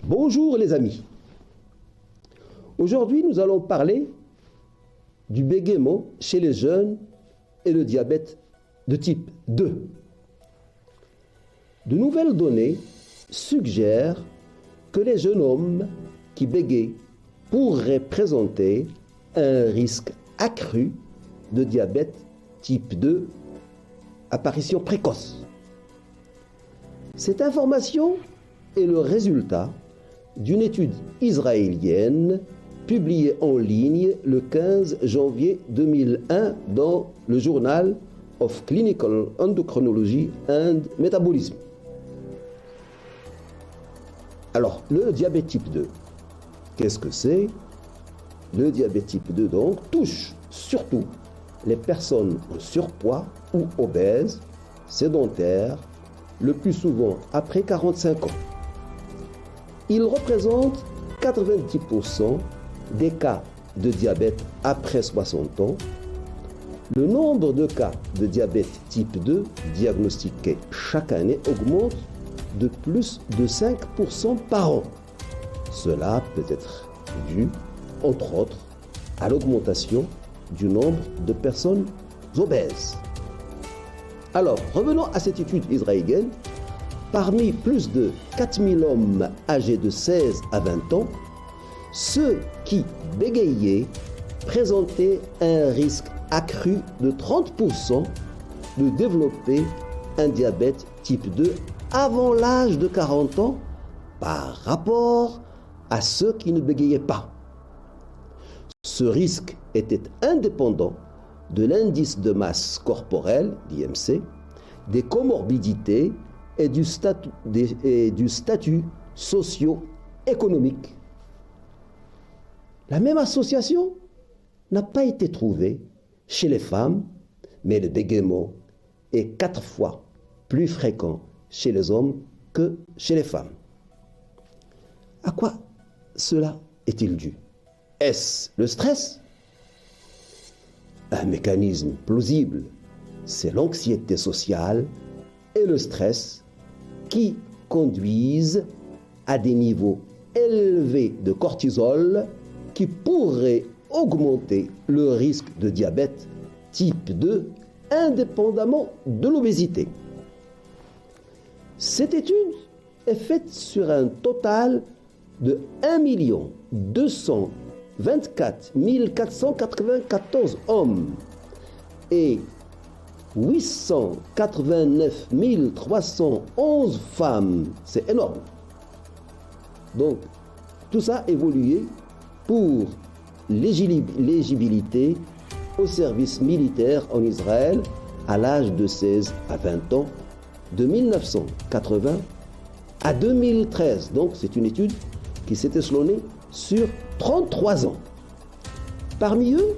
Bonjour les amis. Aujourd'hui, nous allons parler du bégaiement chez les jeunes et le diabète de type 2. De nouvelles données suggèrent que les jeunes hommes qui bégayent pourraient présenter un risque accru de diabète type 2, apparition précoce. Cette information est le résultat d'une étude israélienne publiée en ligne le 15 janvier 2001 dans le Journal of Clinical Endocrinology and Metabolism. Alors, le diabète type 2, qu'est-ce que c'est? Le diabète type 2, donc, touche surtout les personnes en surpoids ou obèses, sédentaires, le plus souvent après 45 ans. Il représente 90% des cas de diabète après 60 ans. Le nombre de cas de diabète type 2 diagnostiqués chaque année augmente de plus de 5% par an. Cela peut être dû, entre autres, à l'augmentation du nombre de personnes obèses. Alors, revenons à cette étude israélienne. Parmi plus de 4000 hommes âgés de 16 à 20 ans, ceux qui bégayaient présentaient un risque accru de 30% de développer un diabète type 2 avant l'âge de 40 ans par rapport à ceux qui ne bégayaient pas. Ce risque était indépendant de l'indice de masse corporelle, l'IMC, des comorbidités et du statut socio-économique. La même association n'a pas été trouvée chez les femmes, mais le bégaiement est 4 fois plus fréquent chez les hommes que chez les femmes. À quoi cela est-il dû? Est-ce le stress? Un mécanisme plausible, c'est l'anxiété sociale et le stress qui conduisent à des niveaux élevés de cortisol qui pourraient augmenter le risque de diabète type 2 indépendamment de l'obésité. Cette étude est faite sur un total de 1 224 494 hommes et 889 311 femmes. C'est énorme. Donc, tout ça évolué pour l'éligibilité au service militaire en Israël à l'âge de 16 à 20 ans, de 1980 à 2013. Donc, c'est une étude qui s'est échelonnée sur 33 ans. Parmi eux,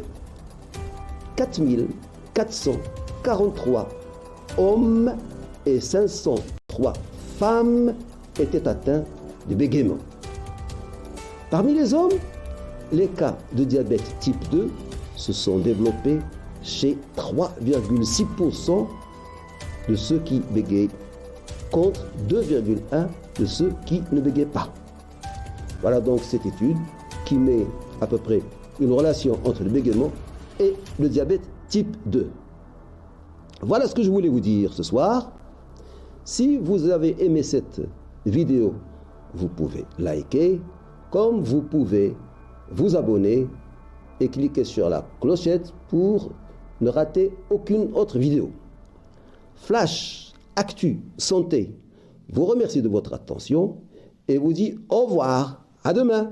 4443 hommes et 503 femmes étaient atteints de bégaiement. Parmi les hommes, les cas de diabète type 2 se sont développés chez 3,6% de ceux qui bégayent contre 2,1% de ceux qui ne bégayent pas. Voilà donc cette étude qui met à peu près une relation entre le bégaiement et le diabète type 2. Voilà ce que je voulais vous dire ce soir. Si vous avez aimé cette vidéo, vous pouvez liker, comme vous pouvez vous abonner et cliquer sur la clochette pour ne rater aucune autre vidéo. Flash Actu Santé vous remercie de votre attention et vous dit au revoir. À demain.